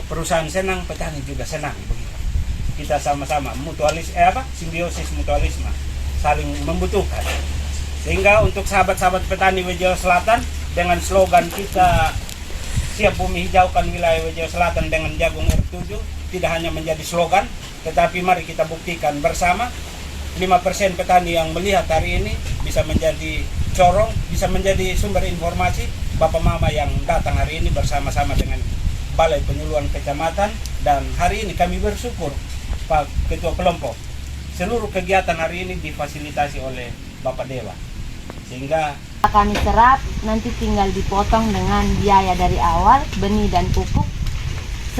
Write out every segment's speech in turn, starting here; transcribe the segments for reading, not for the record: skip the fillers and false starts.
perusahaan senang, petani juga senang. Begitu. Kita sama-sama simbiosis mutualisme, saling membutuhkan. Sehingga untuk sahabat-sahabat petani Wajo Selatan, dengan slogan kita siap bumi hijaukan wilayah Wajo Selatan dengan jagung R7, tidak hanya menjadi slogan, tetapi mari kita buktikan bersama. 5% petani yang melihat hari ini bisa menjadi corong, bisa menjadi sumber informasi Bapak Mama yang datang hari ini bersama-sama dengan Balai Penyuluhan Kecamatan. Dan hari ini kami bersyukur Pak Ketua Kelompok, seluruh kegiatan hari ini difasilitasi oleh Bapak Dewa, sehingga kami serap nanti tinggal dipotong dengan biaya dari awal, benih dan pupuk.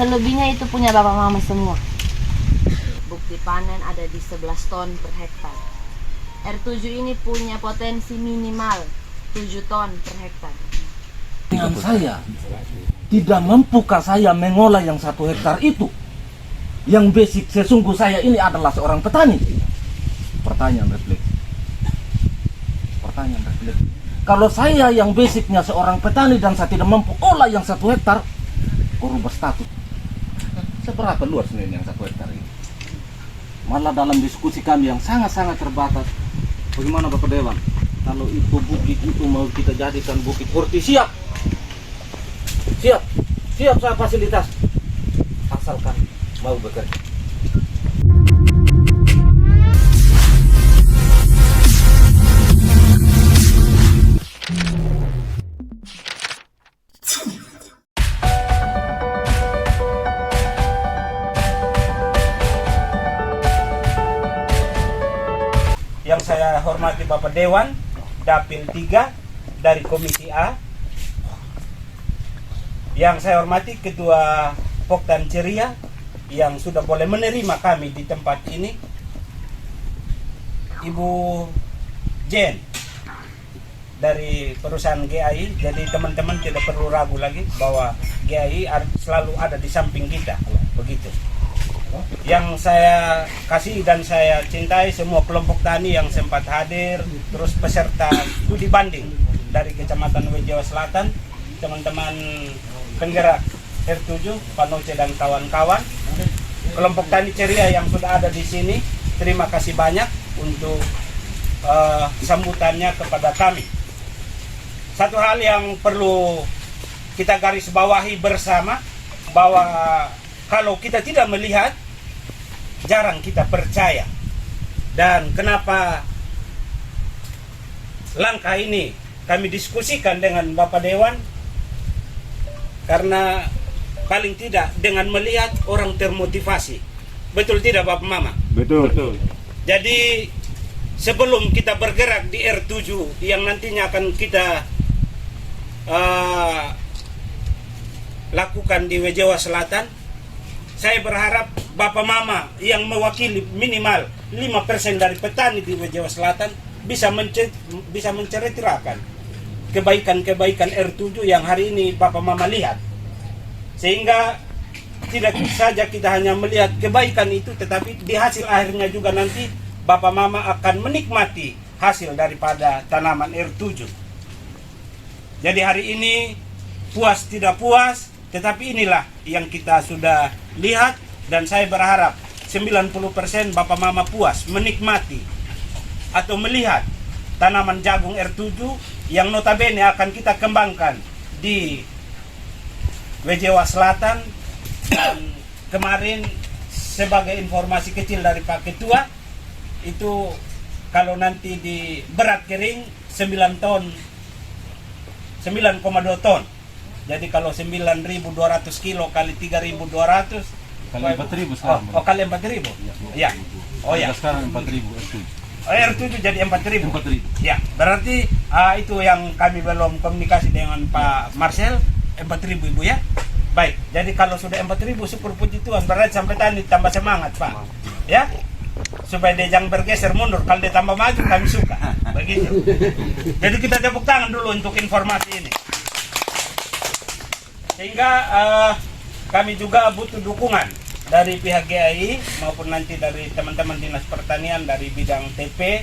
Selebihnya itu punya Bapak Mama semua. Bukti panen ada di 11 ton per hektar. R7 ini punya potensi minimal 7 ton per hektar. Dengan saya tidak mampukah saya mengolah yang 1 hektar itu? Yang basic sesungguh saya ini adalah seorang petani. Pertanyaan refleksi. Kalau saya yang basicnya seorang petani dan saya tidak mampu olah yang 1 hektar, berubah status. Seberapa luas sebenarnya yang 1 hektar ini? Malah dalam diskusi kami yang sangat-sangat terbatas, bagaimana Bapak Dewan? Kalau itu bukit itu mau kita jadikan bukit horti, siap saya fasilitas, asalkan mau bekerja. Yang saya hormati Bapak Dewan Dapil 3 dari Komisi A, yang saya hormati Ketua Poktan Ceria yang sudah boleh menerima kami di tempat ini, Ibu Jen dari perusahaan GAI. Jadi teman-teman tidak perlu ragu lagi bahwa GAI selalu ada di samping kita, begitu. Yang saya kasih dan saya cintai semua kelompok tani yang sempat hadir, terus peserta studi banding dari Kecamatan Wajo Selatan, teman-teman penggerak R7, Pak Noce dan kawan-kawan, kelompok tani ceria yang sudah ada di sini. Terima kasih banyak untuk sambutannya kepada kami. Satu hal yang perlu kita garis bawahi bersama, bahwa kalau kita tidak melihat, jarang kita percaya. Dan kenapa langkah ini kami diskusikan dengan Bapak Dewan? Karena paling tidak dengan melihat orang termotivasi. Betul tidak Bapak Mama? Betul. Jadi sebelum kita bergerak di R7 yang nantinya akan kita lakukan di Wajo Selatan, saya berharap Bapak Mama yang mewakili minimal 5% dari petani di Wajo Selatan bisa menceritakan kebaikan-kebaikan R7 yang hari ini Bapak Mama lihat. Sehingga tidak saja kita hanya melihat kebaikan itu, tetapi di hasil akhirnya juga nanti Bapak Mama akan menikmati hasil daripada tanaman R7. Jadi hari ini puas tidak puas, tetapi inilah yang kita sudah lihat, dan saya berharap 90% Bapak Mama puas menikmati atau melihat tanaman jagung R7 yang notabene akan kita kembangkan di Wajo Selatan. Dan kemarin sebagai informasi kecil dari Pak Ketua, itu kalau nanti di berat kering 9 ton, 9,2 ton. Jadi kalau 9.200 kilo kali 3.200 Kali 4.000 sekarang. Oh, kali 4.000. Ya. Oh ya. Sekarang 4.000 R7. R7 jadi 4.000. 4.000. Ya, berarti itu yang kami belum komunikasi dengan Pak Marcel, 4.000 Ibu ya. Baik, jadi kalau sudah 4.000, syukur puji Tuhan, berarti sampai tani tambah semangat Pak. Ya, supaya dia jangan bergeser mundur. Kalau dia tambah maju, kami suka. Begitu. Jadi kita tepuk tangan dulu untuk informasi ini. Sehingga kami juga butuh dukungan dari pihak GAI maupun nanti dari teman-teman Dinas Pertanian dari bidang TP,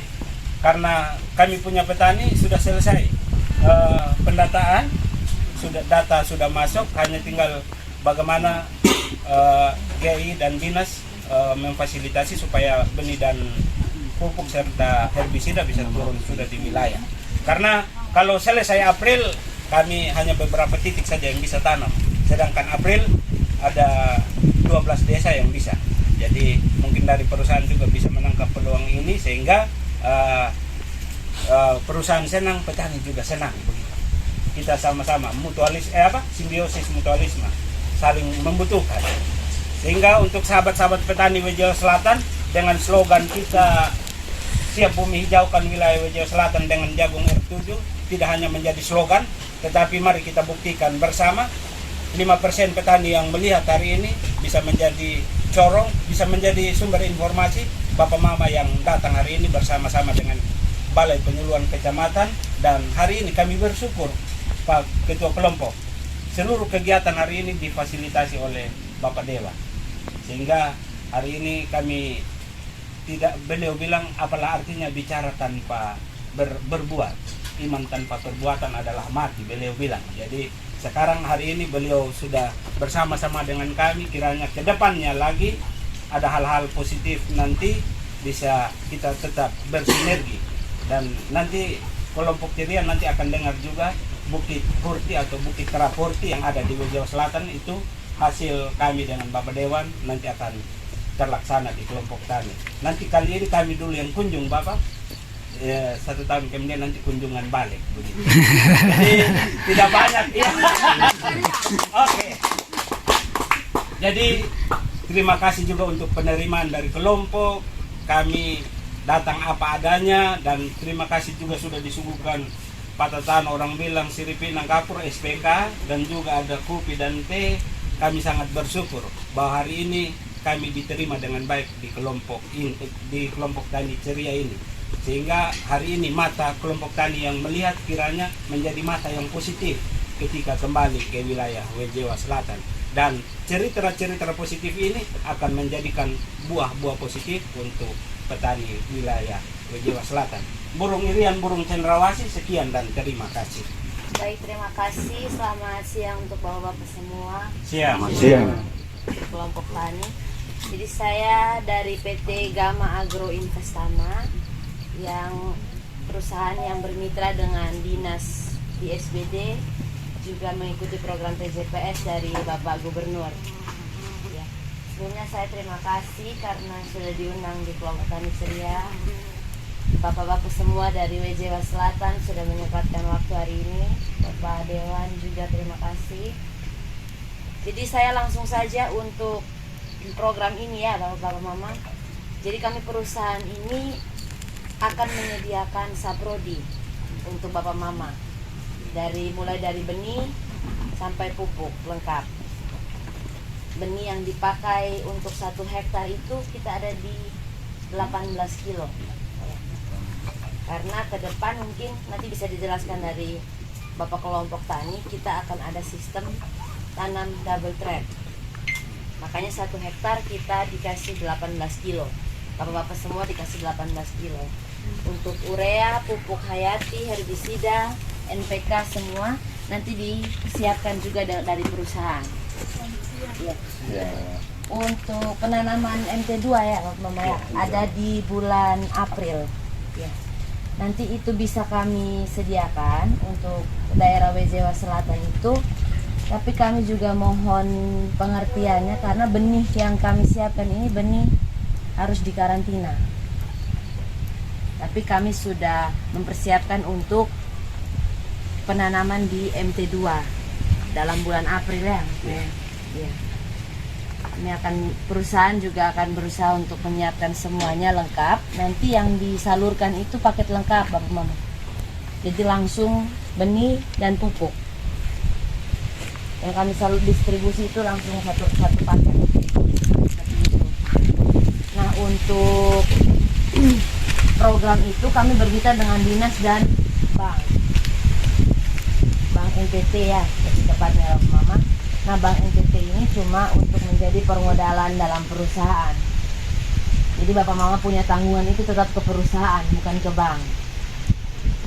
karena kami punya petani sudah selesai pendataan, data sudah masuk, hanya tinggal bagaimana GI dan dinas memfasilitasi supaya benih dan pupuk serta herbisida bisa turun sudah di wilayah. Karena kalau selesai April kami hanya beberapa titik saja yang bisa tanam, sedangkan April ada 12 desa yang bisa. Jadi mungkin dari perusahaan juga bisa menangkap peluang ini sehingga perusahaan senang, petani juga senang begitu. Kita sama-sama simbiosis mutualisme, saling membutuhkan. Sehingga untuk sahabat-sahabat petani Wajo Selatan, dengan slogan kita siap bumi hijaukan wilayah Wajo Selatan dengan jagung R7, tidak hanya menjadi slogan, tetapi mari kita buktikan bersama. 5% petani yang melihat hari ini bisa menjadi corong, bisa menjadi sumber informasi Bapak Mama yang datang hari ini bersama-sama dengan Balai Penyuluhan Kecamatan. Dan hari ini kami bersyukur Pak Ketua Kelompok, seluruh kegiatan hari ini difasilitasi oleh Bapak Dewa. Sehingga hari ini kami tidak, beliau bilang apalah artinya bicara tanpa berbuat, iman tanpa perbuatan adalah mati, beliau bilang. Jadi sekarang hari ini beliau sudah bersama-sama dengan kami, kiranya ke depannya lagi ada hal-hal positif nanti bisa kita tetap bersinergi. Dan nanti kelompok Cerian nanti akan dengar juga Bukit Hurti atau Bukit Terapurti yang ada di Wajo Selatan itu hasil kami dengan Bapak Dewan nanti akan terlaksana di kelompok tani. Nanti kali ini kami dulu yang kunjung Bapak, 1 tahun kemudian nanti kunjungan balik begitu. Jadi tidak banyak ya. Oke. Jadi terima kasih juga untuk penerimaan dari kelompok. Kami datang apa adanya dan terima kasih juga sudah disuguhkan patatan, orang bilang siripin kapur SPK dan juga ada kopi dan teh. Kami sangat bersyukur bahwa hari ini kami diterima dengan baik di kelompok tani ceria ini, sehingga hari ini mata kelompok tani yang melihat kiranya menjadi mata yang positif ketika kembali ke wilayah Wajo Selatan. Dan cerita-cerita positif ini akan menjadikan buah-buah positif untuk petani wilayah Wajo Selatan. Burung irian, burung cendrawasih, sekian dan terima kasih. Baik, terima kasih. Selamat siang untuk bapak-bapak semua. Siang. Kelompok tani. Jadi saya dari PT Gama Agro Investama, yang perusahaan yang bermitra dengan dinas ISBD, juga mengikuti program PJPS dari Bapak Gubernur. Ya. Sebelumnya saya terima kasih karena sudah diundang di kelompok tani ceria. Bapak-bapak semua dari Wajo Selatan sudah menyempatkan waktu hari ini. Bapak Dewan juga terima kasih. Jadi saya langsung saja untuk program ini ya Bapak-bapak Mama. Jadi kami perusahaan ini akan menyediakan saprodi untuk Bapak Mama. Mulai dari benih sampai pupuk lengkap. Benih yang dipakai untuk 1 hektar itu kita ada di 18 kilo. Karena ke depan mungkin nanti bisa dijelaskan dari Bapak kelompok tani, kita akan ada sistem tanam double trap. Makanya 1 hektar kita dikasih 18 kilo. Bapak-bapak semua dikasih 18 kilo. Untuk urea, pupuk hayati, herbisida, NPK semua nanti disiapkan juga dari perusahaan. Ya. Untuk penanaman MT2 ya Bapak ya, ada di bulan April. Ya. Nanti itu bisa kami sediakan untuk daerah Wajo Selatan itu. Tapi kami juga mohon pengertiannya karena benih yang kami siapkan ini benih harus dikarantina. Tapi kami sudah mempersiapkan untuk penanaman di MT2 dalam bulan April ya. Ya. Ini perusahaan juga akan berusaha untuk menyiapkan semuanya lengkap. Nanti yang disalurkan itu paket lengkap Bapak Mama. Jadi langsung benih dan pupuk. Yang kami salur distribusi itu langsung satu paket. Nah untuk program itu kami bermitra dengan dinas dan bank NTT ya, lebih tepatnya Bapak Mama. Nah bank NTT ini cuma untuk menjadi permodalan dalam perusahaan. Jadi Bapak Mama punya tanggungan itu tetap ke perusahaan, bukan ke bank.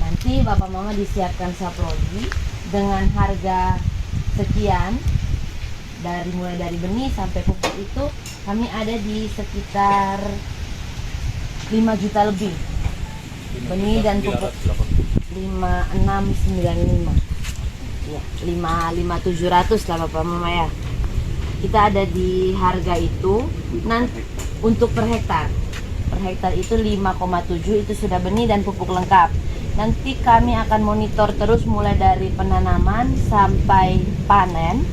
Nanti Bapak Mama disiapkan saprodi dengan harga sekian. mulai dari benih sampai pupuk itu kami ada di sekitar 5 juta lebih. Benih dan pupuk 5695. Ya, 55700 lah Bapak Mama ya. Kita ada di harga itu nanti untuk per hektar. Per hektar itu 5,7 itu sudah benih dan pupuk lengkap. Nanti kami akan monitor terus mulai dari penanaman sampai panen.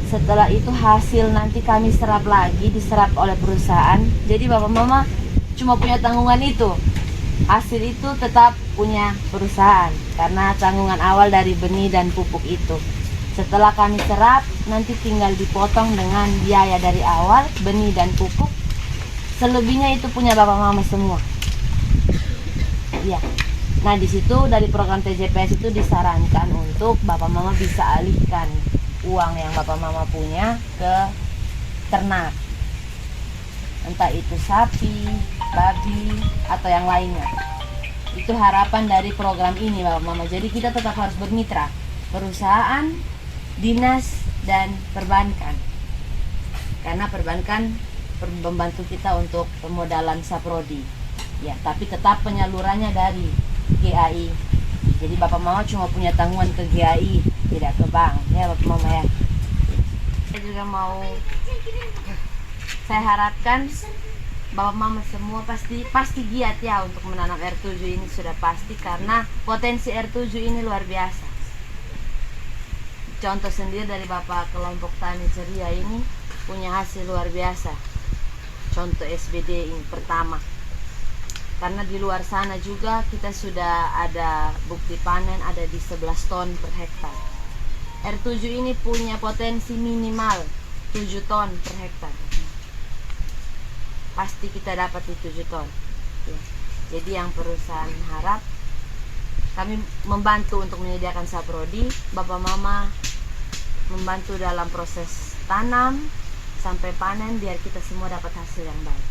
Setelah itu hasil nanti kami serap lagi, diserap oleh perusahaan. Jadi Bapak Mama cuma punya tanggungan itu. Hasil itu tetap punya perusahaan karena tanggungan awal dari benih dan pupuk itu. Setelah kami serap, nanti tinggal dipotong dengan biaya dari awal, benih dan pupuk. Selebihnya itu punya Bapak Mama semua. Iya. Nah, di situ dari program TJPS itu disarankan untuk Bapak Mama bisa alihkan uang yang Bapak Mama punya ke ternak. Entah itu sapi, babi, atau yang lainnya. Itu harapan dari program ini Bapak Mama. Jadi kita tetap harus bermitra. Perusahaan, dinas, dan perbankan. Karena perbankan membantu kita untuk pemodalan saprodi. Ya, tapi tetap penyalurannya dari GAI. Jadi Bapak Mama cuma punya tanggungan ke GAI, tidak ke bank. Ya Bapak Mama ya. Saya juga saya harapkan Bapak Mama semua pasti giat ya untuk menanam R7 ini, sudah pasti karena potensi R7 ini luar biasa. Contoh sendiri dari Bapak kelompok tani ceria ini punya hasil luar biasa. Contoh SBD ini pertama. Karena di luar sana juga kita sudah ada bukti panen ada di 11 ton per hektar. R7 ini punya potensi minimal 7 ton per hektar. Pasti kita dapat di 7 ton ya. Jadi yang perusahaan harap kami membantu untuk menyediakan saprodi, Bapak Mama membantu dalam proses tanam sampai panen biar kita semua dapat hasil yang baik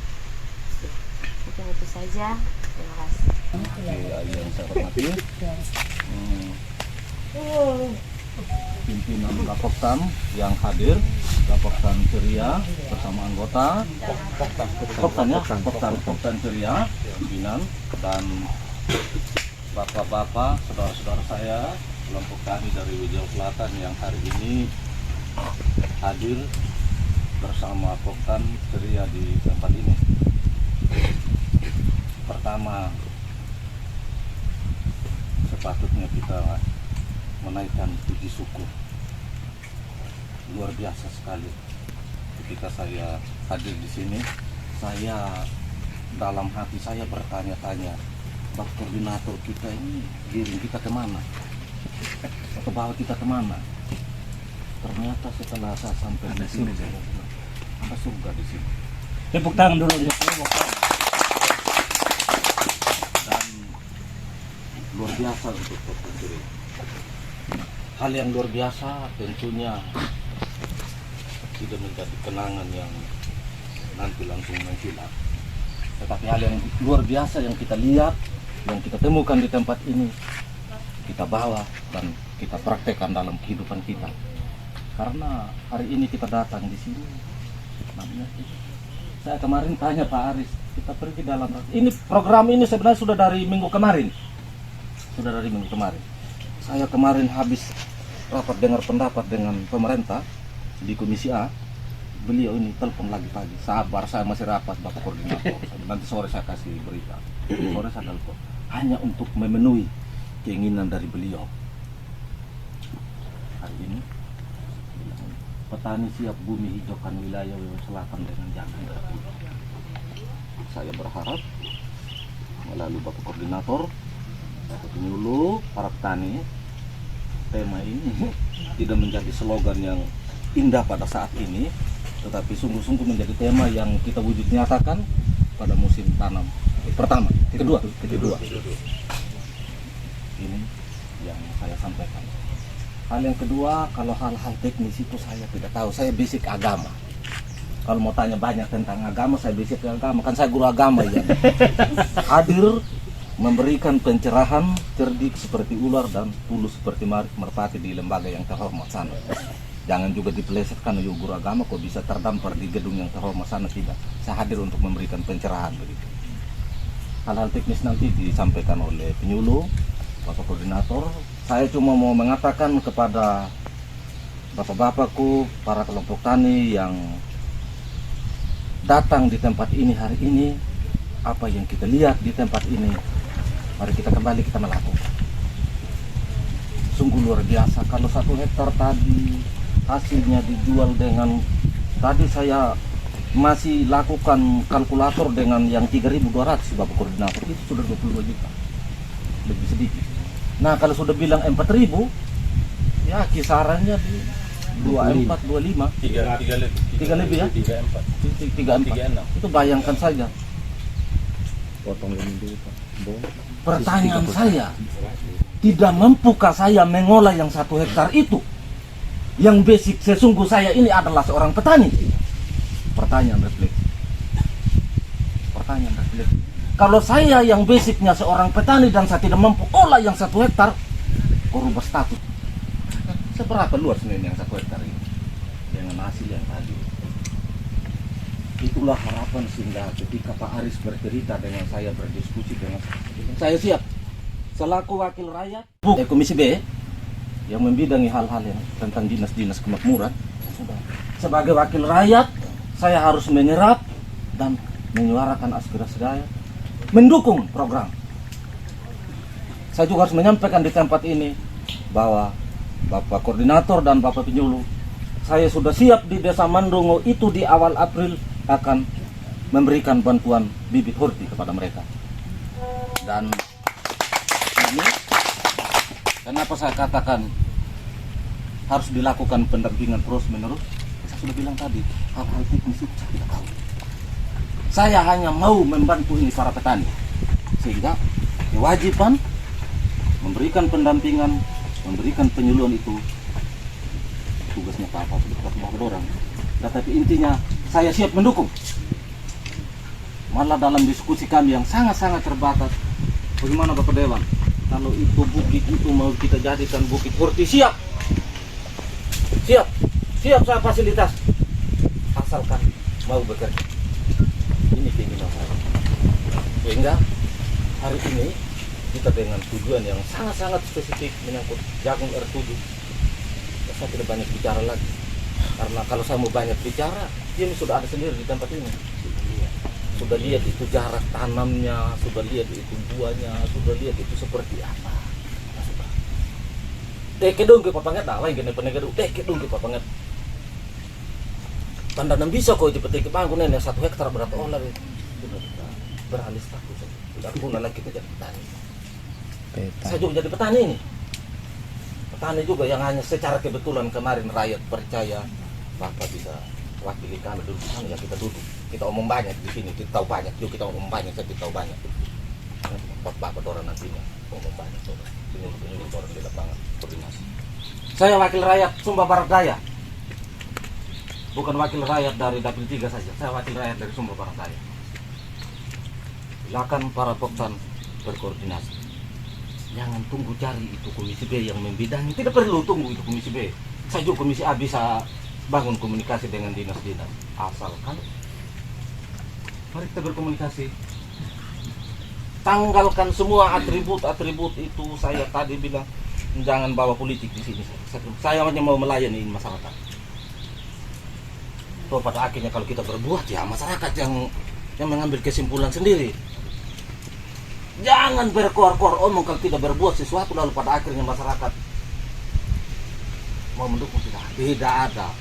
ya. Mungkin itu saja, terima kasih. Yang saya hormati pimpinan Kapoktan yang hadir, Kapoktan Ceria bersama anggota Kapoktan Ceria, pimpinan dan bapak-bapak, saudara-saudara saya, kelompok tani dari Wijau Selatan yang hari ini hadir bersama Kapoktan Ceria di tempat ini. Pertama, sepatutnya kita menaikkan puji syukur. Luar biasa sekali ketika saya hadir di sini. Saya dalam hati saya bertanya-tanya, Bapak koordinator kita ini giring kita kemana? Atau bawa kita kemana? Ternyata setelah saya sampai di sini, ada surga di sini. Tepuk tangan dulu untuk Dan luar biasa untuk Kapoktan Ceria. Hal yang luar biasa tentunya tidak menjadi kenangan yang nanti langsung menghilang. Tetapi hal yang luar biasa yang kita lihat, yang kita temukan di tempat ini, kita bawa dan kita praktekkan dalam kehidupan kita. Karena hari ini kita datang di sini, namanya saya kemarin tanya Pak Aris, kita pergi dalam ini program ini sebenarnya sudah dari minggu kemarin. Saya kemarin habis rapat dengar pendapat dengan pemerintah di Komisi A. Beliau ini telepon lagi pagi, sabar saya masih rapat Bapak Koordinator, nanti sore saya kasih berita. Sore saya telepon, hanya untuk memenuhi keinginan dari beliau. Hari ini petani siap bumi hijaukan wilayah selatan dengan jangan. Saya berharap melalui Bapak Koordinator, Bapak penyuluh, para petani, tema ini tidak menjadi slogan yang indah pada saat ini, tetapi sungguh-sungguh menjadi tema yang kita wujud nyatakan pada musim tanam pertama, kedua. Ini yang saya sampaikan. Hal yang kedua, kalau hal-hal teknis itu saya tidak tahu. Saya basic agama. Kalau mau tanya banyak tentang agama, saya basic agama. Kan saya guru agama ya. Hadir memberikan pencerahan, cerdik seperti ular dan tulus seperti merpati di lembaga yang terhormat sana. Jangan juga dipelesetkan oleh guru agama kok bisa terdampar di gedung yang terhormat sana, tidak. Saya hadir untuk memberikan pencerahan begitu. Hal-hal teknis nanti disampaikan oleh penyuluh, Bapak Koordinator. Saya cuma mau mengatakan kepada bapak-bapakku, para kelompok tani yang datang di tempat ini hari ini, apa yang kita lihat di tempat ini, mari kita kembali kita melakukan. Sungguh luar biasa. Kalau 1 hektar tadi hasilnya dijual dengan, tadi saya masih lakukan kalkulator dengan yang 3.200 Bapak Koordinator, itu sudah 22 juta, lebih sedikit. Nah kalau sudah bilang 4.000, ya kisarannya di 24, 25, 3 lebih ya, 34. Itu bayangkan saja. Potong ini dulu Pak. Pertanyaan saya, tidak mampukah saya mengolah yang 1 hektar itu? Yang basic sesungguh saya ini adalah seorang petani. Pertanyaan refleksi. Kalau saya yang basicnya seorang petani dan saya tidak mampu olah yang 1 hektar, kok rubah status? Seberapa luas nih yang 1 hektar ini dengan hasil yang tadi? Itulah harapan sehingga ketika Pak Aris bercerita dengan saya, berdiskusi dengan saya, siap selaku wakil rakyat Komisi B yang membidangi hal-hal yang tentang dinas-dinas kemakmuran. Sebagai wakil rakyat, saya harus menyerap dan menyuarakan aspirasi saya, mendukung program. Saya juga harus menyampaikan di tempat ini bahwa Bapak Koordinator dan Bapak Penyuluh, saya sudah siap di Desa Mandongo itu di awal April akan memberikan bantuan bibit horti kepada mereka. Dan ini kenapa saya katakan harus dilakukan pendampingan terus menerus? Saya sudah bilang tadi, hal-hal teknis itu saya tidak tahu. Saya hanya mau membantu ini para petani, sehingga kewajiban memberikan pendampingan, memberikan penyuluhan itu tugasnya Pak orang. Tetapi intinya saya siap mendukung. Malah dalam diskusi kami yang sangat-sangat terbatas, bagaimana Bapak Dewan, kalau itu bukit itu mau kita jadikan bukit horti, siap saya fasilitas, asalkan mau bekerja. Ini keinginan saya. Sehingga hari ini kita dengan tujuan yang sangat-sangat spesifik menyangkut jagung R7. Saya tidak banyak bicara lagi, karena kalau saya mau banyak bicara, ini sudah ada sendiri di tempat ini. Sudah lihat itu jarak tanamnya, sudah lihat itu buahnya, sudah lihat itu seperti apa. Kedung ke papanget, lain kena penegak dulu. Kedung ke papanget. Tanda nang bisa kau dipetik ke bangun yang 1 hektar berapa olah itu. Sudah kita beralih status. Tidak guna lagi kita jadi petani. Saya juga jadi petani ini. Petani juga yang hanya secara kebetulan kemarin rakyat percaya Bapak bisa wakili kami duduk sana, ya kita duduk. Kita omong banyak di sini, kita tahu banyak. Yuk kita omong banyak, kita tahu banyak. Bapak orang nantinya omong banyak. Penyuluh orang di lapangan koordinasi. Saya wakil rakyat Sumba Barat Daya. Bukan wakil rakyat dari Dapil 3 saja. Saya wakil rakyat dari Sumba Barat Daya. Silakan para poktan berkoordinasi. Jangan tunggu cari itu Komisi B yang membidangi. Tidak perlu tunggu itu Komisi B. Saya juga Komisi A bisa bangun komunikasi dengan dinas-dinas. Asalkan mari kita berkomunikasi. Tanggalkan semua atribut-atribut itu. Saya tadi bilang jangan bawa politik di sini. Saya hanya mau melayani masyarakat. So, pada akhirnya kalau kita berbuat, ya masyarakat yang mengambil kesimpulan sendiri. Jangan berkor-kor omong kalau tidak berbuat sesuatu lalu pada akhirnya masyarakat mau mendukung. Tidak ada.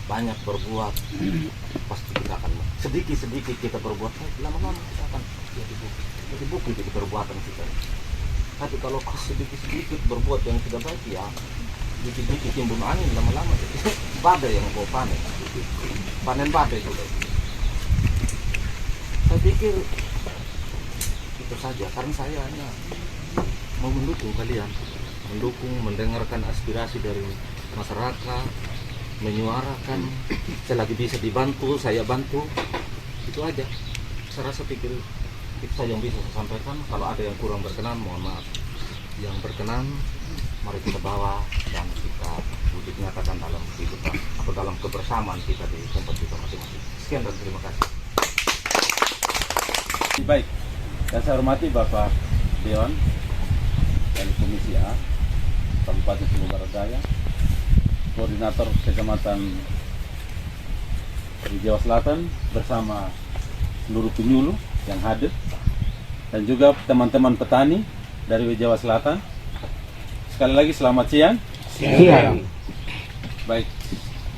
Banyak berbuat, pasti kita akan sedikit-sedikit kita berbuat, lama-lama kita akan jadi bukti jadi perbuatan kita. Tapi kalau sedikit-sedikit berbuat yang tidak baik, ya dikit-dikit timbun angin, lama-lama badai yang mau panen badai juga. Saya pikir itu saja, karena saya hanya mau mendukung kalian, mendengarkan aspirasi dari masyarakat, menyuarakan. Selagi bisa dibantu, saya bantu. Itu aja. Saya rasa pikir itu saja yang bisa saya sampaikan. Kalau ada yang kurang berkenan, mohon maaf. Yang berkenan, mari kita bawa dan kita untuk dinyatakan dalam kehidupan atau dalam kebersamaan kita di tempat kita masing-masing. Sekian dan terima kasih. Baik, yang saya hormati Bapak Dewan dari Komisi A Kabupaten Sumba Barat Daya, Koordinator Kecamatan di Jawa Selatan bersama seluruh penyuluh yang hadir, dan juga teman-teman petani dari Jawa Selatan. Sekali lagi selamat siang. Siang. Baik,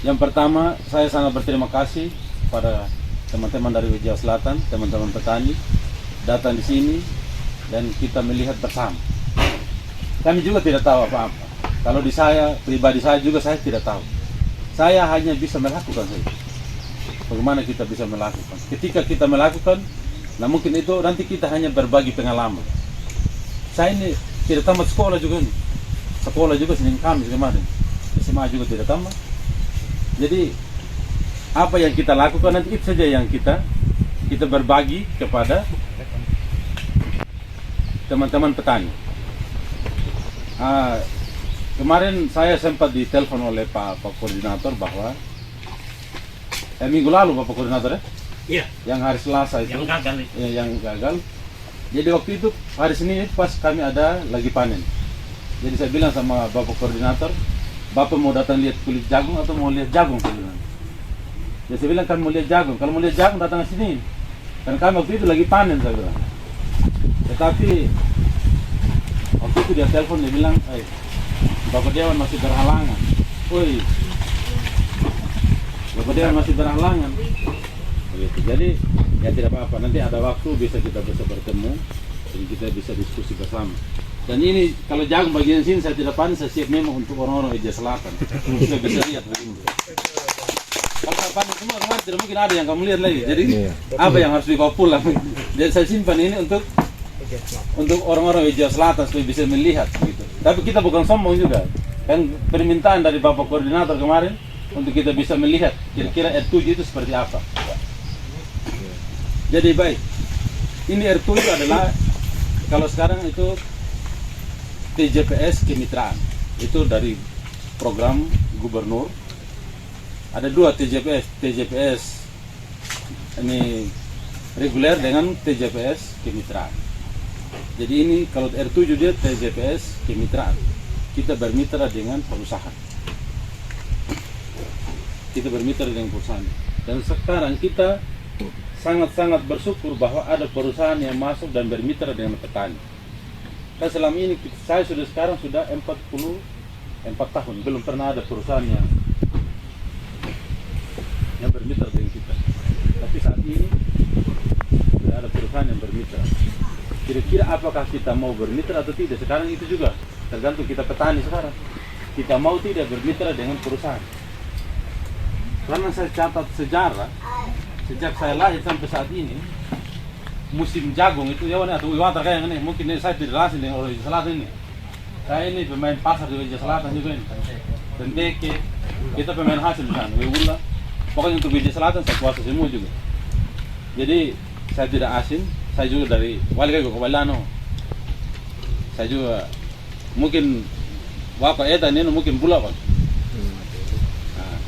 yang pertama saya sangat berterima kasih pada teman-teman dari Jawa Selatan, teman-teman petani datang di sini dan kita melihat bersama. Kami juga tidak tahu apa-apa. Kalau di saya, pribadi saya juga saya tidak tahu. Saya hanya bisa melakukan saja. Bagaimana kita bisa melakukan? Ketika kita melakukan, nah mungkin itu nanti kita hanya berbagi pengalaman. Saya ini tidak tamat sekolah juga nih. Sekolah juga Senin Kamis kemarin. SMA juga tidak tamat. Jadi apa yang kita lakukan nanti itu saja yang kita berbagi kepada teman-teman petani. Kemarin saya sempat ditelepon oleh Pak Koordinator bahwa minggu lalu Bapak Koordinator ya? Iya. Yang hari Selasa itu. Yang gagal itu. Yang gagal. Jadi waktu itu hari Senin itu pas kami ada lagi panen. Jadi saya bilang sama Bapak Koordinator, Bapak mau datang lihat kulit jagung atau mau lihat jagung? Saya bilang. Jadi saya bilang kami mau lihat jagung. Kalau mau lihat jagung datang ke sini. Dan kami waktu itu lagi panen saya bilang. Tetapi waktu itu dia telepon, dia bilang, Bapak Dewan masih berhalangan. Woi, Bapak Dewan masih berhalangan. Begitu. Jadi ya tidak apa-apa. Nanti ada waktu bisa kita bertemu dan kita bisa diskusi bersama. Dan ini kalau jagung bagian sini saya tidak panen, saya siap memang untuk orang-orang Jawa Selatan. Kita bisa lihat begini. Kalau saya panen semua kemarin tidak mungkin ada yang kamu lihat lagi. Jadi apa yang harus dibawa pulang? Jadi saya simpan ini untuk orang-orang Jawa Selatan supaya bisa melihat gitu. Tapi kita bukan sombong juga. Kan permintaan dari Bapak Koordinator kemarin untuk kita bisa melihat kira-kira R7 itu seperti apa. Jadi baik. Ini R7 itu adalah kalau sekarang itu TJPS kemitraan. Itu dari program gubernur. Ada dua TJPS ini reguler dengan TJPS kemitraan. Jadi ini kalau R7 dia TJPS kemitraan. Kita bermitra dengan perusahaan. Kita bermitra dengan perusahaan. Dan sekarang kita sangat-sangat bersyukur bahwa ada perusahaan yang masuk dan bermitra dengan petani. Dan selama ini saya sekarang sudah 44 tahun belum pernah ada perusahaan yang bermitra dengan kita. Tapi saat ini sudah ada perusahaan yang bermitra. Kira-kira apakah kita mau bermitra atau tidak? Sekarang itu juga tergantung kita petani sekarang. Kita mau tidak bermitra dengan perusahaan. Karena saya catat sejarah, sejak saya lahir sampai saat ini, musim jagung itu ya atau wiwatar kayak ini, mungkin saya tidak asing dengan orang Jawa Selatan ini. Saya ini pemain pasar di Jawa Selatan juga ini. Tenteke, kita pemain hasil di sana, Wewula. Pokoknya untuk Jawa Selatan saya kuasa semua juga. Jadi saya tidak asing. Saya juga dari Wali Kago Kabalano. Saya juga mungkin Waka Etan ini mungkin pula kan. Nah,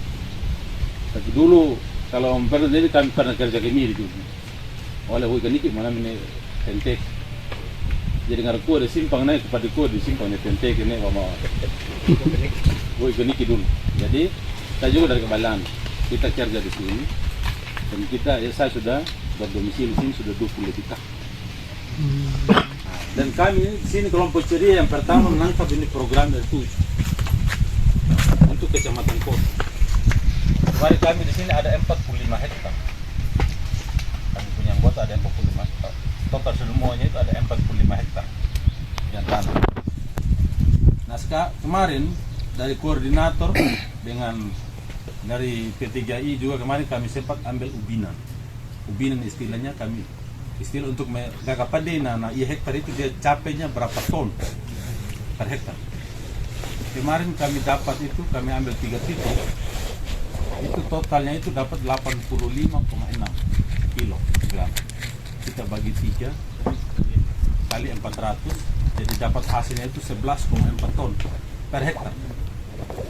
tapi dulu kalau pernah ini kami pernah kerja kemiri dulu. Oleh ikan ini mana ini tentek. Jadi ngarku ada simpang naik kepada ku di simpang ini tentek ini sama. Ikan ini dulu. Jadi saya juga dari Kabalano. Kita kerja di sini dan kita saya sudah berdomisili di sini sudah 20 lebih tahun. Dan kami di sini kelompok ceria yang pertama menangkap ini program dari R7 untuk Kecamatan Kota. Kemarin kami di sini ada 45 hektar. Kami punya anggota ada 45 hektar. Total semuanya itu ada 45 hektar yang tanah. Nah kemarin dari koordinator dengan dari P3I juga kemarin kami sempat ambil ubinan. Ubinan istilahnya kami istilah untuk gagapade na iya hektar itu dia capeknya berapa ton per hektar. Kemarin kami dapat itu kami ambil 3 titik. Itu totalnya itu dapat 85,6 kilogram. Kita bagi 3 kali 400 jadi dapat hasilnya itu 11,4 ton per hektar.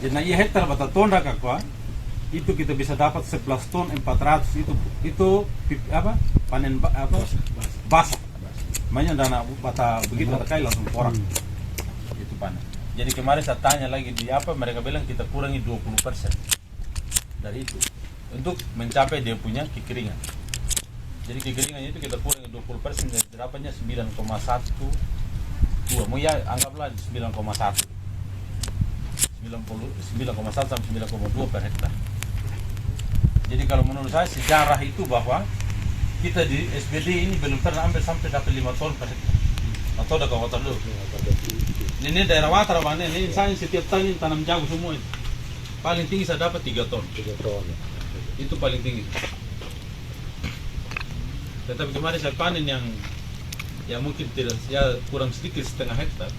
Jadi nah iya hektar bata tonda kakwa itu kita bisa dapat 11 ton 400 itu apa panen basah. Makanya dana bata begitu bata kai langsung korak. Itu panen. Jadi kemarin saya tanya lagi di apa mereka bilang kita kurangi 20% dari itu untuk mencapai dia punya kekeringan. Jadi kekeringannya itu kita kurangi 20% dan dapatnya 9,12. Mau ya anggaplah 9,1 sampai 9,2 per hektar. Jadi kalau menurut saya sejarah itu bahwa kita di SBD ini belum pernah ambil sampai dapat 5 ton per hektar. Atau ada kawasan dulu. Ini daerah Watara mana ini saya setiap tahun tanam jagung semua itu. Paling tinggi saya dapat 3 ton. 3 ton. Itu paling tinggi. Tetapi kemarin saya panen yang mungkin tidak ya kurang sedikit setengah hektar.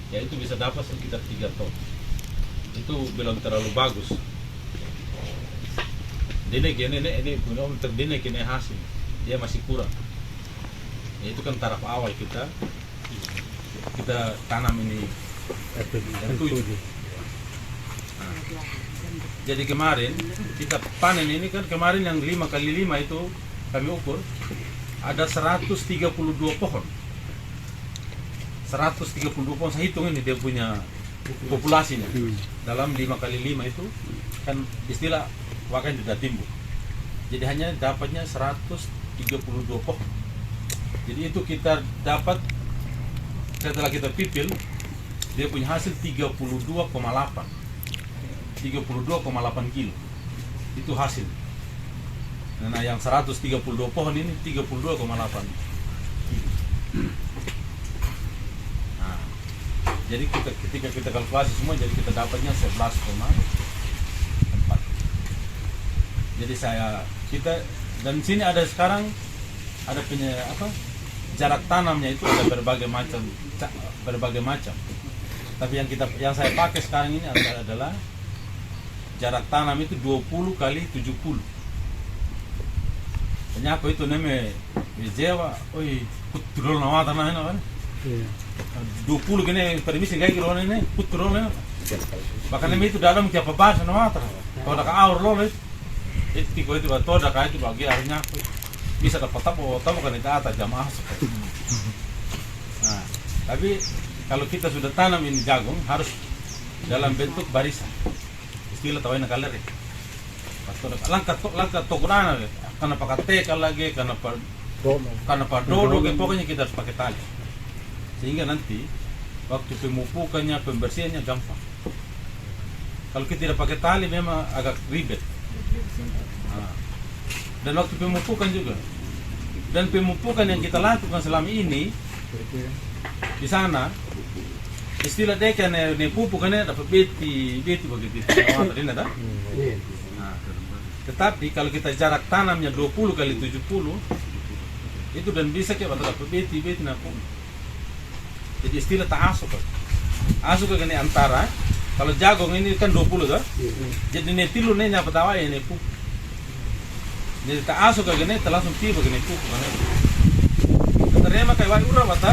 Ya itu bisa dapat sekitar 3 ton. Itu belum terlalu bagus. Ini belum terdinek ini hasil, dia masih kurang. Ya, itu kan taraf awal kita tanam ini yang 7. Nah, jadi kemarin kita panen ini kan kemarin yang 5 kali 5 itu kami ukur ada 132 pohon. 132 pohon saya hitung ini dia punya populasinya. Dalam 5 kali 5 itu kan istilah wakan tidak timbul. Jadi hanya dapatnya 132 pohon. Jadi itu kita dapat setelah kita pipil dia punya hasil 32,8 kilo. Itu hasil. Nah yang 132 pohon ini 32,8 kilo. Jadi ketika kita kalkulasi semua, jadi kita dapatnya 11,4. Jadi kita dan sini ada sekarang ada jarak tanamnya itu ada berbagai macam. Tapi yang saya pakai sekarang ini adalah jarak tanam itu 20 kali 70. Penyapa itu namanya Jawa, putrol nama tanah ini kan? 20 gini permisi kayak kilo ini putrol ini. Bahkan itu dalam siapa bahasa nama tanah. Kalau ada aur loh itu toda kayak itu bagi akhirnya bisa dapat tamu kan itu atas jamaah. Nah, tapi kalau kita sudah tanam ini jagung harus dalam bentuk barisan. Istilah tahu ini kaler. Langkah tokurana karena pakai teka lagi karena dodo pokoknya kita harus pakai tali. Sehingga nanti waktu pemupukannya pembersihannya gampang. Kalau kita tidak pakai tali memang agak ribet. Dan waktu pemupukan juga. Dan pemupukan yang kita lakukan selama ini di sana istilah dekan ne pupukannya dapat beti begitu. Tetapi kalau kita jarak tanamnya 20 kali 70 itu dan bisa kita dapat beti napung. Jadi istilah tak asuk. Asuk ke ini antara kalau jagung ini kan 20 kan? Jadi ne tilu ne nyapa tawa ini pupuk. Jadi tak asuk ke gini langsung tiba gini pupuk kan. Ternyata kayak wai ura bata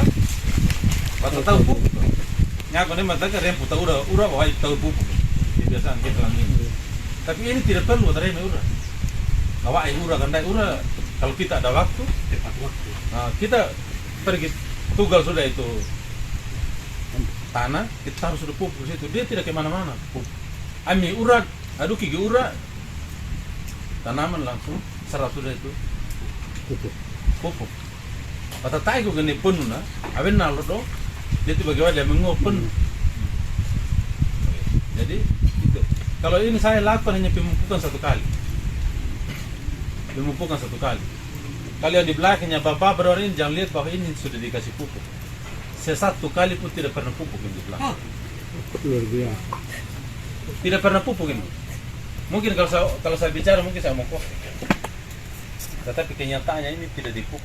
tahu pupuk. Nyako ne mata kan rempu tahu ura wai tahu pupuk. Kebiasaan kita ini. Tapi ini tidak perlu terima ura. Kawai ura kan dai ura kalau kita ada waktu tepat waktu. Nah, kita pergi tugal sudah itu tanah kita harus sudah pupuk situ, dia tidak kemana-mana pupuk. Ami urat, aduh kiki urat, tanaman langsung serap sudah itu pupuk. Kata tai ko gani penuh na, awen nalo do, dia itu bagaimana dia mengopen. Jadi itu. Kalau ini saya lakukan hanya pemupukan satu kali. Kalau yang di belakangnya bapak berorang ini jangan lihat bahwa ini sudah dikasih pupuk. Sesatu kali pun tidak pernah pupuk di belakang. Luar biasa. Tidak pernah pupuk ini. Mungkin kalau saya bicara mungkin saya mau kok. Tetapi kenyataannya ini tidak dipupuk.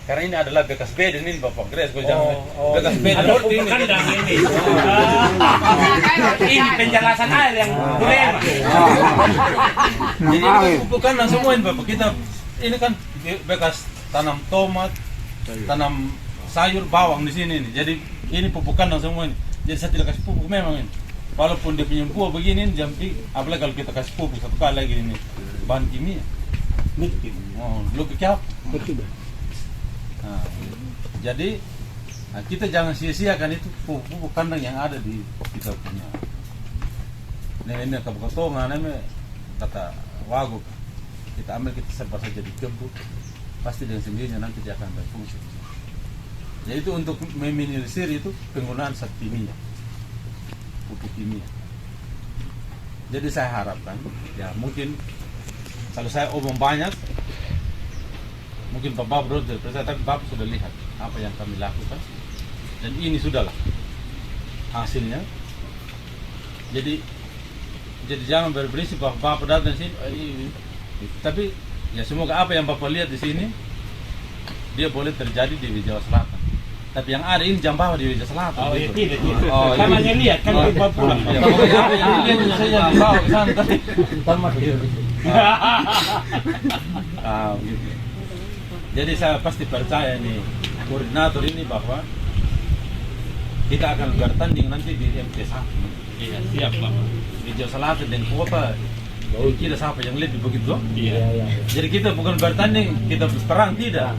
Karena ini adalah bekas bed ini Bapak Gres, bekas bed ini. Ini penjelasan air yang dilema. Jadi pupuk kandang semua ini Bapak. Kita ini kan bekas tanam tomat, tanam sayur bawang di sini nih. Jadi ini pupuk kandang semua ini. Jadi saya tidak kasih pupuk memang ini. walaupun dia punya pupuk begini apalagi kalau kita kasih pupuk satu kali lagi ini bahan kimia. Lu pikir apa? Nah, jadi kita jangan sia-siakan itu pupuk kandang yang ada di kita punya. Ini kabupaten ini kata Wagub, kita ambil kita serba saja di kebun, pasti dengan sendirinya nanti dia akan berfungsi. Jadi itu untuk meminimalisir itu penggunaan zat kimia, pupuk kimia. Jadi saya harapkan, ya mungkin kalau saya omong banyak, mungkin Bapak belum terpercaya, tapi Bapak sudah lihat apa yang kami lakukan, dan ini sudahlah hasilnya. Jadi jangan berprinsip bahwa Bapak datang sini, tapi ya semoga apa yang Bapak lihat di sini dia boleh terjadi di Jawa Selatan. Tapi yang ada ini jam bawah di Jawa Selatan. Oh iya, gitu. tidak. Oh, Kan hanya lihat, kan Bapak pulang. Ya, pokoknya apa yang dilihat itu saya yang dibawa ke sana. Gitu. Jadi saya pasti percaya nih koordinator ini bahwa kita akan bertanding nanti di MT1. Iya, siap Bapak. Di Jawa Selatan dan kota. Kita siapa yang lebih begitu? Iya. Jadi kita bukan bertanding, kita perang tidak.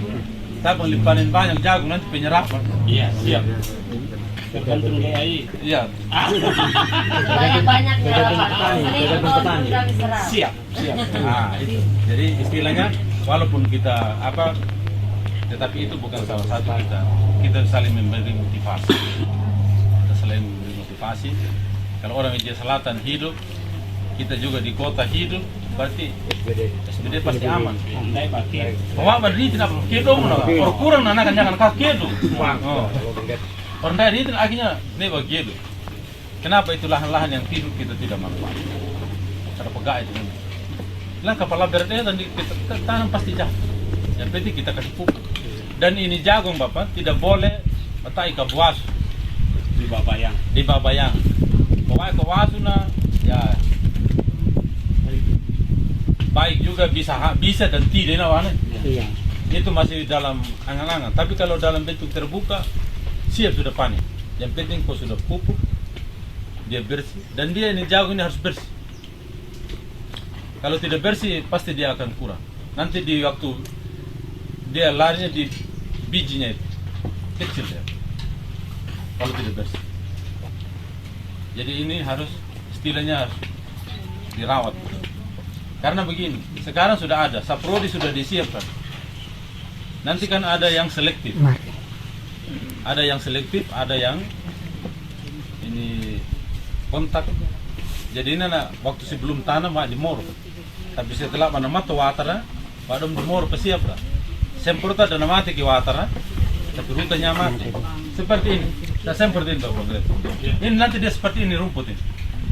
Kita melimpahin banyak jago nanti penyerapan. Iya, siap. Tergantung DAI. Iya. Banyak-banyaknya kami serap. Siap. Nah, itu. Jadi istilahnya walaupun kita tetapi itu bukan salah satu kita saling memberi motivasi. Kita saling memberi motivasi. Kalau orang di Jawa Selatan hidup, kita juga di kota hidup, berarti SBD pasti aman. Andai pakai. Bawa berdiri tidak kedo mana? Orang kurang anak jangan kau kedo. Orang dari itu akhirnya ini begitu. Kenapa itu lahan-lahan yang hidup kita tidak manfaat? Ada pegai itu. Lah kepala berde dan kita tanam pasti jatuh. Yang penting kita kasih pupuk. Dan ini jagung Bapak tidak boleh matai kabuas Di Babayang. di Babayang. Pokoknya kawasuna ya baik juga bisa dan tidak nawane. Iya. Itu masih dalam angan-angan. Tapi kalau dalam bentuk terbuka siap sudah panen. Yang penting kau sudah pupuk, dia bersih dan dia ini jagung ini harus bersih. Kalau tidak bersih pasti dia akan kurang. Nanti di waktu dia larinya di bijinya itu kecil ya. Kalau tidak bersih. Jadi ini harus istilahnya harus dirawat. Karena begini, sekarang sudah ada, saprodi sudah disiapkan. Nanti kan ada yang selektif. Ada yang selektif, ada yang ini kontak. Jadi ini waktu sebelum tanam di moro. Tapi setelah mana mata watara, pada di moro pesiap lah. Semprota dan mati ke watara, tapi rutanya mati. Seperti ini. Nah, seperti ini Bapak. Ini nanti dia seperti ini rumput ini.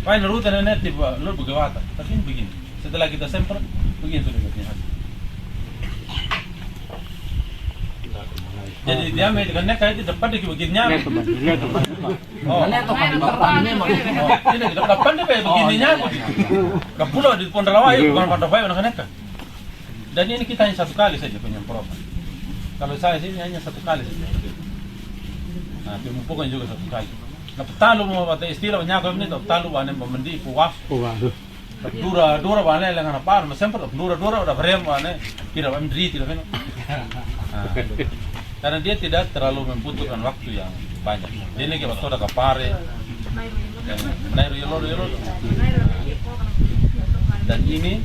Pakai rutanya nanti lu begitu tapi ini begini. Setelah kita semprot, begini sudah punya hasil. Jadi dia dengan kayak itu depan dia begininya. Oh, ini depan dia begininya. Ke pulau di Pondrawai bukan Pondrawai orang neka. Dan ini kita hanya satu kali saja penyemprotan. Kalau saya sini hanya satu kali saja. Nah, pemupukan juga satu kali. Nah, petalu mau pakai istilah nyakam ini, petalu ane memendi puas. Waduh. Dura wane lengan apa? Semprot dura udah berem wane kira mendri tidak kan. Karena dia tidak terlalu membutuhkan waktu yang banyak. Dia ini kita sudah kapare. Nairu yolo. Dan ini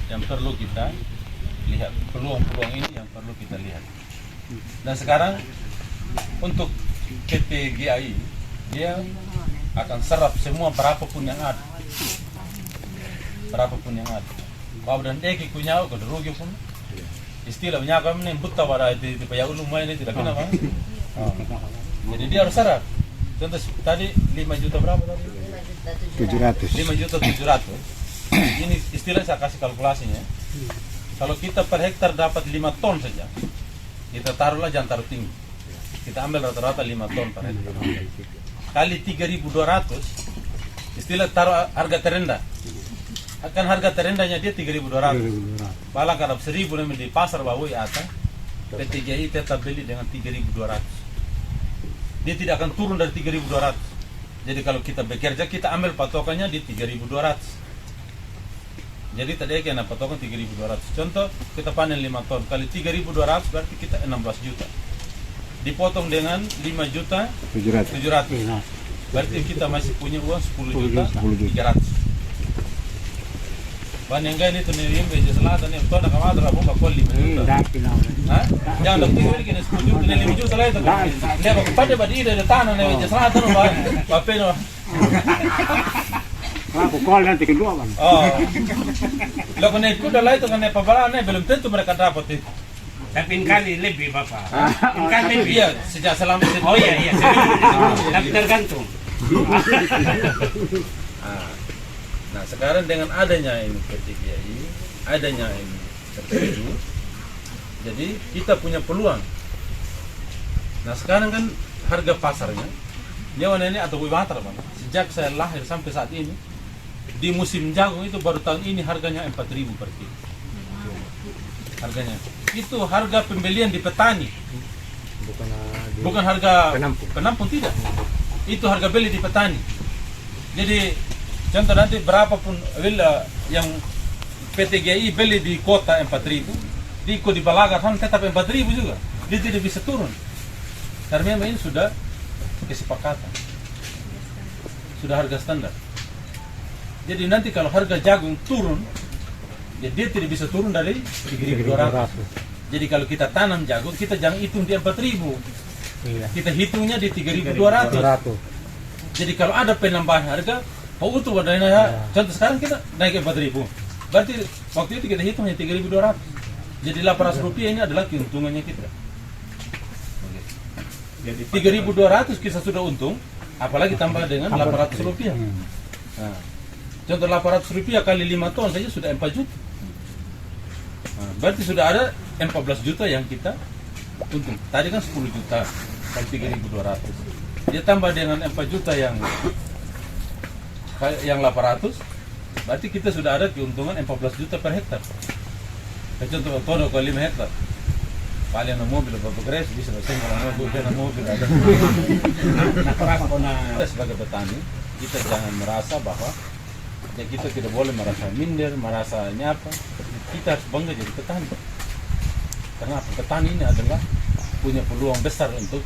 yang perlu kita lihat, peluang-peluang ini yang perlu kita lihat. Dan sekarang untuk PT GAI dia akan serap semua berapapun yang ada. Bapak dan Eki punya kalau rugi pun istilahnya kami nih buta pada di payah ulu main ini tidak kena bang. Jadi dia harus serap. Contoh tadi 5 juta berapa tadi? 700. 5.700.000. Ini istilah saya kasih kalkulasinya. Kalau kita per hektar dapat 5 ton saja, kita taruhlah jangan taruh tinggi. Kita ambil rata-rata 5 ton per hektar. Kali 3.200, istilah taruh harga terendah. Akan harga terendahnya dia 3.200. Balang kalau 1.000 di pasar bawah atas, PT GAI tetap beli dengan 3.200. Dia tidak akan turun dari 3.200. Jadi kalau kita bekerja, kita ambil patokannya di 3.200. Jadi tadi kena patokan 3.200. Contoh, kita panen 5 ton kali 3.200 berarti kita 16 juta. Dipotong dengan 5 juta 700. Berarti kita masih punya uang 10 juta 300. Ban yang gani itu nih beja selatan nih, tuh nak kawan lah buka kol 5 juta. Hah? Jangan dong tinggal gini 10 juta, nih 5 juta lah itu. Dia bawa pada badi ada tanah nih beja selatan loh, bape no. Aku call nanti kedua bang. Oh, lo kena itu dah lah itu kena pabala nih belum tentu mereka dapat itu. Tapi kali lebih Bapak. Kali lebih. Iya, sejak selama itu. Oh iya. Tapi tergantung. Nah sekarang dengan adanya ini PTGI, adanya ini tertuju, jadi kita punya peluang. Nah sekarang kan harga pasarnya, nyawa ini atau wibatar bang. Sejak saya lahir sampai saat ini, di musim jagung itu baru tahun ini harganya 4.000 per kilo. Harganya itu harga pembelian di petani, bukan harga penampung tidak. Itu harga beli di petani. Jadi contoh nanti berapapun villa yang PTGI beli di kota 4.000, di Balagar kan tetap 4.000 juga. Dia tidak bisa turun. Karena memang ini sudah kesepakatan. Sudah harga standar. Jadi nanti kalau harga jagung turun, ya dia tidak bisa turun dari 3.200. Jadi kalau kita tanam jagung, kita jangan hitung di 4.000. Kita hitungnya di 3.200. Jadi kalau ada penambahan harga, utuh wadahnya ya. Contoh sekarang kita naik 4.000. Berarti waktu itu kita hitungnya 3.200. Jadi 800 rupiah ini adalah keuntungannya kita. Jadi 3.200 kita sudah untung, apalagi tambah dengan 800 rupiah. Nah, contoh 800 rupiah kali 5 ton saja sudah 4 juta. Nah, berarti sudah ada 14 juta yang kita untung. Tadi kan 10 juta kali 3.200. Dia tambah dengan 4 juta yang 800, berarti kita sudah ada keuntungan 14 juta per hektar. Contoh todo ke 5 hektar. Paling ada mobil bergerak bisa bersama mobil ada. Kita sebagai petani, kita jangan merasa bahwa ya kita tidak boleh merasa minder, merasa nyapa. Kita harus bangga jadi petani. Karena petani ini adalah punya peluang besar untuk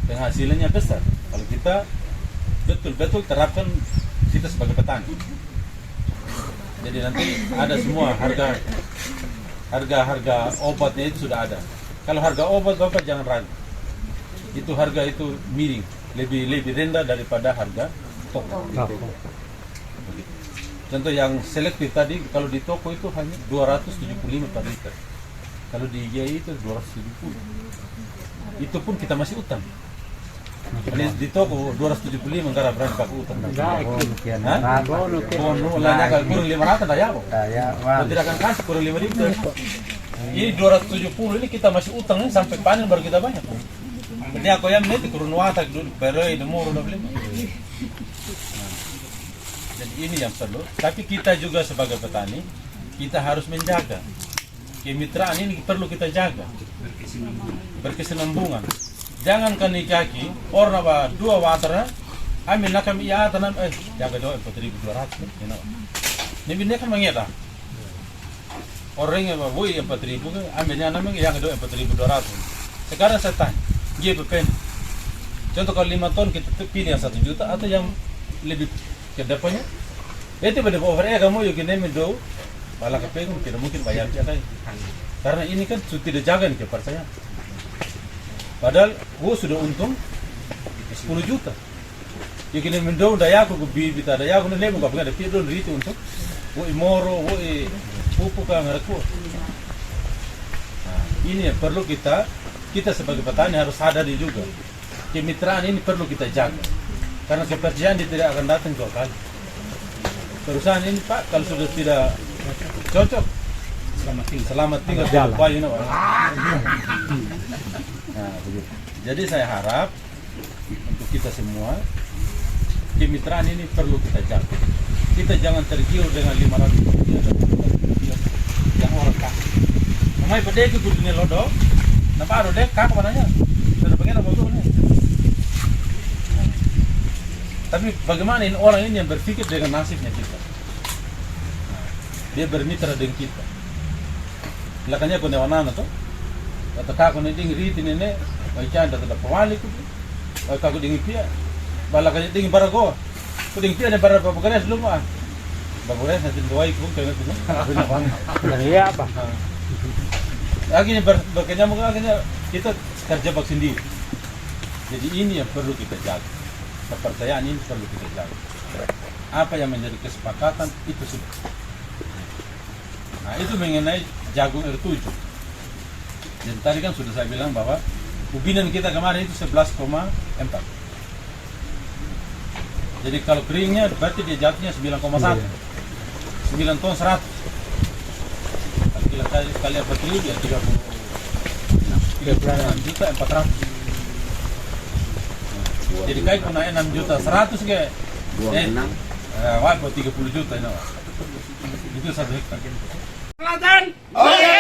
penghasilannya besar. Kalau kita betul-betul terapkan kita sebagai petani. Jadi nanti ada semua harga obatnya itu sudah ada. Kalau harga obat Bapak jangan ragu. Itu harga itu miring, lebih rendah daripada harga toko. Contoh yang selektif tadi kalau di toko itu hanya 275 per liter. Kalau di IGI itu 270. Itu pun kita masih utang. Di toko 275 enggak berani pakai utang. Bono lah kalau kurang 500 dah ya, Bang. Kalau tidak akan kasih kurang 5.000. Ini 270 ini kita masih utang ini sampai panen baru kita banyak. Jadi aku yang nanti kurun watak dulu peroi demur udah beli. Jadi ini yang perlu. Tapi kita juga sebagai petani kita harus menjaga kemitraan ini perlu kita jaga. Berkesinambungan. Jangan kan kaki orang apa dua waternya, amin nak kami ya tanam jaga doa 4.200 ni. Ni bini kan mengeta. Orang yang boy 4.000 kan, aminnya namanya yang doa 4.200. Sekarang saya tanya, dia berpen. Contoh kalau 5 ton kita pilih yang 1 juta atau yang lebih ke depannya. Itu pada over kamu yuk ini mendo, malah kepengen tidak mungkin bayar kita. Karena ini kan sudah tidak jaga nih kepercayaan. Padahal gua sudah untung 10 juta. Ya kini mendong daya aku bibi ta daya aku nemu enggak ada pidon itu untuk gua imoro, gua pupuk kan ngarku. Nah, ini yang perlu kita sebagai petani harus sadari juga. Kemitraan ini perlu kita jaga. Karena kepercayaan dia tidak akan datang 2 kali. Perusahaan ini Pak kalau sudah tidak cocok selamat tinggal jalan. Nah, begitu. Jadi saya harap untuk kita semua kemitraan ini perlu kita jaga. Kita jangan tergiur dengan 500 rupiah yang orang kasih. Namanya pada itu kudunya lodo, nampak ada dek kak padanya. Sudah pengen apa tuh nih? Tapi bagaimana ini orang ini yang berpikir dengan nasibnya kita? Dia bermitra dengan kita. Belakangnya kau newana tuh, atau kakak nih dingin riti nenek, macam ada pawali tu, kakak dingin pia, belakangnya dingin para go, kau dingin pia ada para babukanes belum ah, babukanes nanti doai kau kena tu, Iya apa? akhirnya berkenyamuk akhirnya kita terjebak sendiri. Jadi ini yang perlu kita jaga, kepercayaan ini perlu kita jaga. Apa yang menjadi kesepakatan itu sudah. Nah itu mengenai jagung R7. Dan tadi kan sudah saya bilang bahwa ubinan kita kemarin itu 11,4. Jadi kalau keringnya berarti dia jatuhnya 9,1. 9 ton 100. Kalau kita kali apa kering ya 36 juta 400. Jadi kait pun naik 6 juta 100 ke. 26. Wah, 30 juta ini. Itu 1 hektar. Selatan. Oke.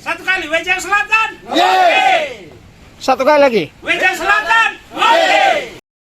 Satu kali Wejang Selatan. Oke. Satu kali lagi. Wejang Selatan. Oke.